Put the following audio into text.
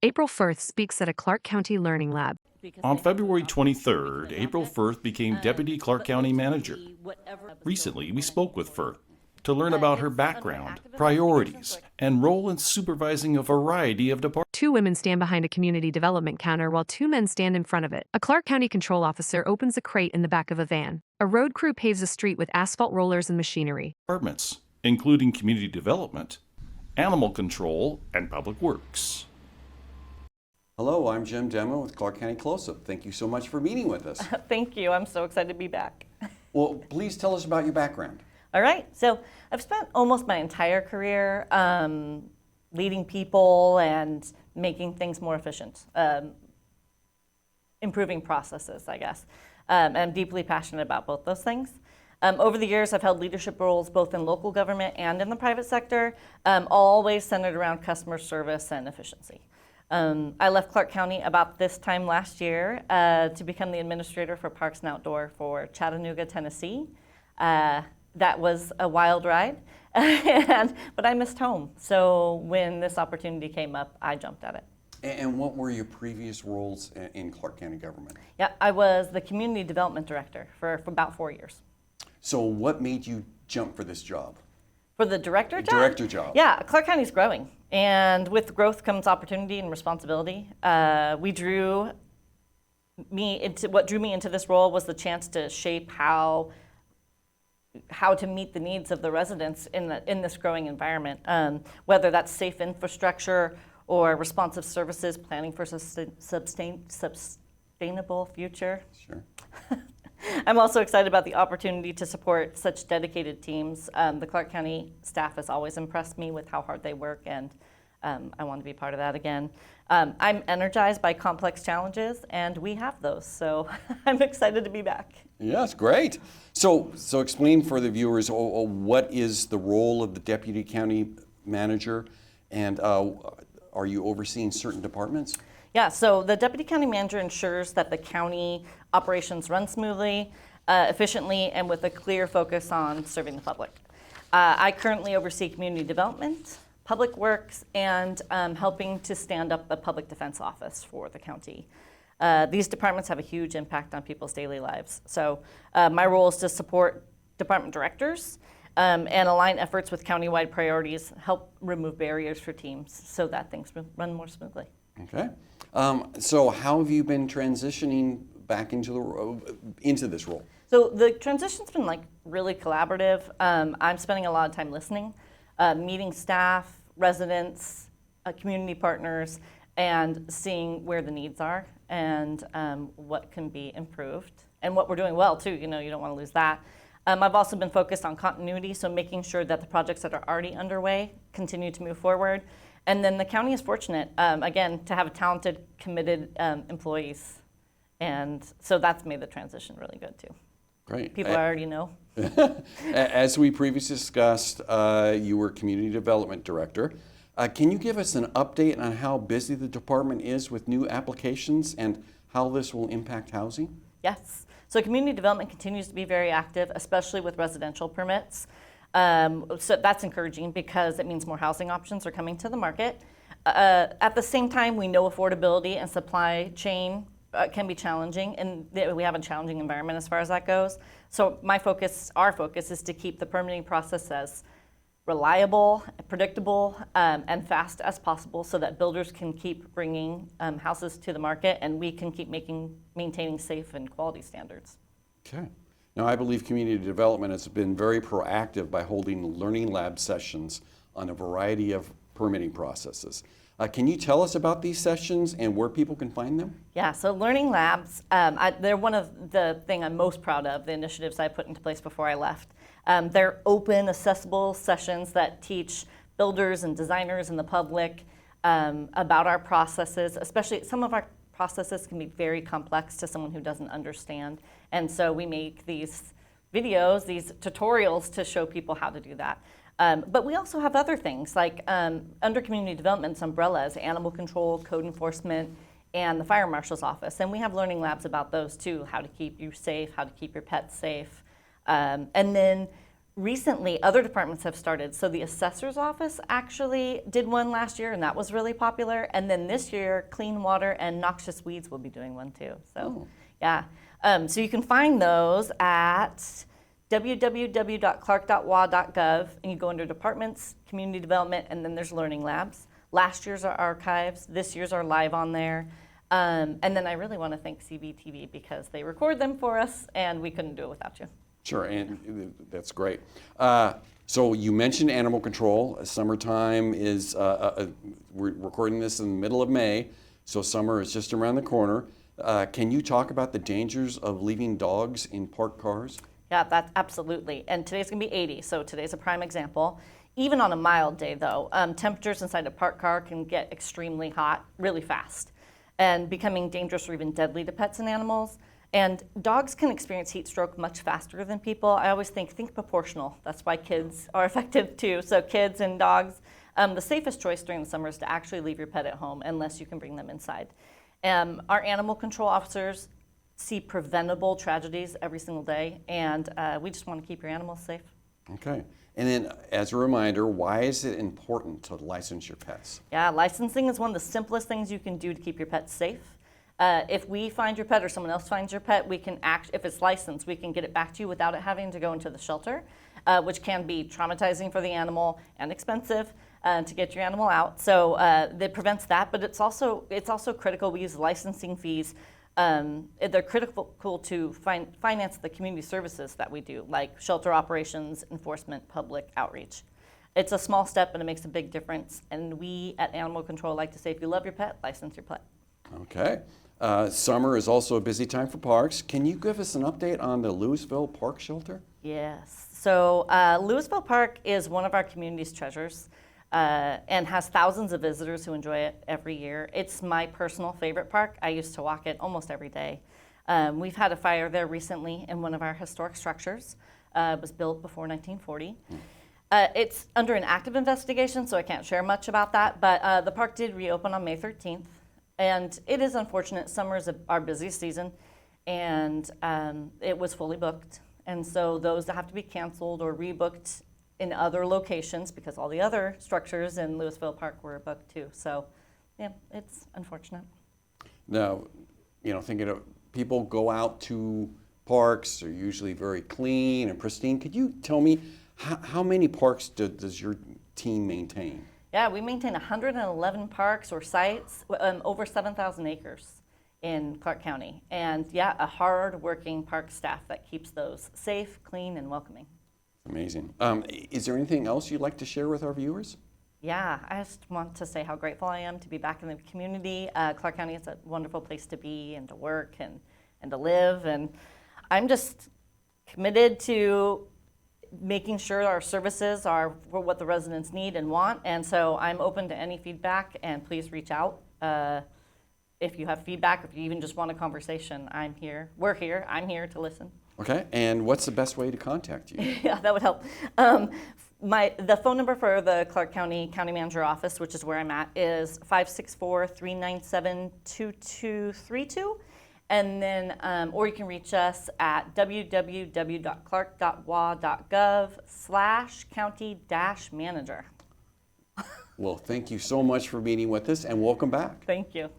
April Furth speaks at a Clark County Learning Lab. On February 23rd, April Furth became Deputy Clark County Manager. Recently, we spoke with Furth to learn about her background, priorities, and role in supervising a variety of departments. Two women stand behind a community development counter while two men stand in front of it. A Clark County control officer opens a crate in the back of a van. A road crew paves a street with asphalt rollers and machinery. Departments, including community development, animal control, and public works. Hello, I'm Jim Demo with Clark County Close-Up. Thank you so much for meeting with us. Thank you. I'm so excited to be back. Well, please tell us about your background. All right. So I've spent almost my entire career leading people and making things more efficient, improving processes, I guess. And I'm deeply passionate about both those things. Over the years, I've held leadership roles both in local government and in the private sector, always centered around customer service and efficiency. I left Clark County about this time last year to become the administrator for Parks and Outdoor for Chattanooga, Tennessee. That was a wild ride, but I missed home. So when this opportunity came up, I jumped at it. And what were your previous roles in Clark County government? Yeah, I was the community development director for about 4 years. So what made you jump for this job? For the director job? Director job. Yeah, Clark County's growing. And with growth comes opportunity and responsibility. What drew me into this role was the chance to shape how to meet the needs of the residents in this growing environment, whether that's safe infrastructure or responsive services, planning for sustainable future. Sure. I'm also excited about the opportunity to support such dedicated teams. The Clark County staff has always impressed me with how hard they work, and I want to be part of that again. I'm energized by complex challenges, and we have those, so I'm excited to be back. Yes, great. So explain for the viewers, what is the role of the Deputy County Manager, and are you overseeing certain departments? Yeah, so the Deputy County Manager ensures that the county operations run smoothly, efficiently, and with a clear focus on serving the public. I currently oversee community development, public works, and helping to stand up the public defense office for the county. These departments have a huge impact on people's daily lives. So my role is to support department directors and align efforts with countywide priorities, help remove barriers for teams so that things run more smoothly. Okay. So how have you been transitioning back into this role? So the transition's been really collaborative. I'm spending a lot of time listening, meeting staff, residents, community partners, and seeing where the needs are and what can be improved and what we're doing well too. You don't want to lose that. I've also been focused on continuity, so making sure that the projects that are already underway continue to move forward. And then the county is fortunate, again, to have talented, committed employees. And so that's made the transition really good too. Great. People I already know. As we previously discussed, you were Community Development Director. Can you give us an update on how busy the department is with new applications and how this will impact housing? Yes. So community development continues to be very active, especially with residential permits. So that's encouraging because it means more housing options are coming to the market. At the same time, we know affordability and supply chain can be challenging, and we have a challenging environment as far as that goes. So our focus is to keep the permitting process as reliable, predictable, and fast as possible so that builders can keep bringing houses to the market and we can keep maintaining safe and quality standards. Okay. Now, I believe community development has been very proactive by holding learning lab sessions on a variety of permitting processes. Can you tell us about these sessions and where people can find them? Yeah, so learning labs, they're one of the thing I'm most proud of, the initiatives I put into place before I left. They're open, accessible sessions that teach builders and designers and the public about our processes, especially some of our processes can be very complex to someone who doesn't understand. And so we make these videos, these tutorials to show people how to do that. But we also have other things like under community development's umbrellas, animal control, code enforcement, and the fire marshal's office. And we have learning labs about those too, how to keep you safe, how to keep your pets safe. And then Recently, other departments have started. So the assessor's office actually did one last year, and that was really popular. And then this year, Clean Water and Noxious Weeds will be doing one too. So, yeah. So you can find those at www.clark.wa.gov, and you go under Departments, Community Development, and then there's Learning Labs. Last year's are archives. This year's are live on there. And then I really want to thank CBTV because they record them for us, and we couldn't do it without you. Sure, and that's great. So you mentioned animal control. Summertime is, we're recording this in the middle of May, so summer is just around the corner. Can you talk about the dangers of leaving dogs in parked cars? Yeah, that's absolutely. And today's gonna be 80, so today's a prime example. Even on a mild day though, temperatures inside a parked car can get extremely hot really fast and becoming dangerous or even deadly to pets and animals. And dogs can experience heat stroke much faster than people. I always think proportional. That's why kids are effective too. So kids and dogs, the safest choice during the summer is to actually leave your pet at home unless you can bring them inside. Our animal control officers see preventable tragedies every single day, and we just want to keep your animals safe. Okay. And then as a reminder, why is it important to license your pets? Yeah, licensing is one of the simplest things you can do to keep your pets safe. If we find your pet or someone else finds your pet, we can if it's licensed, we can get it back to you without it having to go into the shelter, which can be traumatizing for the animal and expensive to get your animal out. So that prevents that, but it's also critical. We use licensing fees. They're critical to finance the community services that we do, like shelter operations, enforcement, public outreach. It's a small step, but it makes a big difference. And we at Animal Control like to say, if you love your pet, license your pet. Okay. Summer is also a busy time for parks. Can you give us an update on the Louisville Park Shelter? Yes. So Louisville Park is one of our community's treasures and has thousands of visitors who enjoy it every year. It's my personal favorite park. I used to walk it almost every day. We've had a fire there recently in one of our historic structures. It was built before 1940. It's under an active investigation, so I can't share much about that, but the park did reopen on May 13th. And it is unfortunate. Summer is our busiest season, and it was fully booked. And so those that have to be canceled or rebooked in other locations, because all the other structures in Louisville Park were booked too. So, yeah, it's unfortunate. Now, thinking of people go out to parks, they're usually very clean and pristine. Could you tell me how many parks does your team maintain? Yeah, we maintain 111 parks or sites, over 7,000 acres in Clark County. And yeah, a hard-working park staff that keeps those safe, clean, and welcoming. Amazing. Is there anything else you'd like to share with our viewers? Yeah, I just want to say how grateful I am to be back in the community. Clark County is a wonderful place to be and to work and to live. And I'm just committed to making sure our services are for what the residents need and want. And so I'm open to any feedback, and please reach out. If you have feedback, if you even just want a conversation, I'm here. We're here. I'm here to listen. Okay, and what's the best way to contact you? Yeah, that would help. The phone number for the Clark County County Manager Office, which is where I'm at, is 564-397-2232. And then, or you can reach us at www.clark.wa.gov/county-manager. Well, thank you so much for meeting with us, and welcome back. Thank you.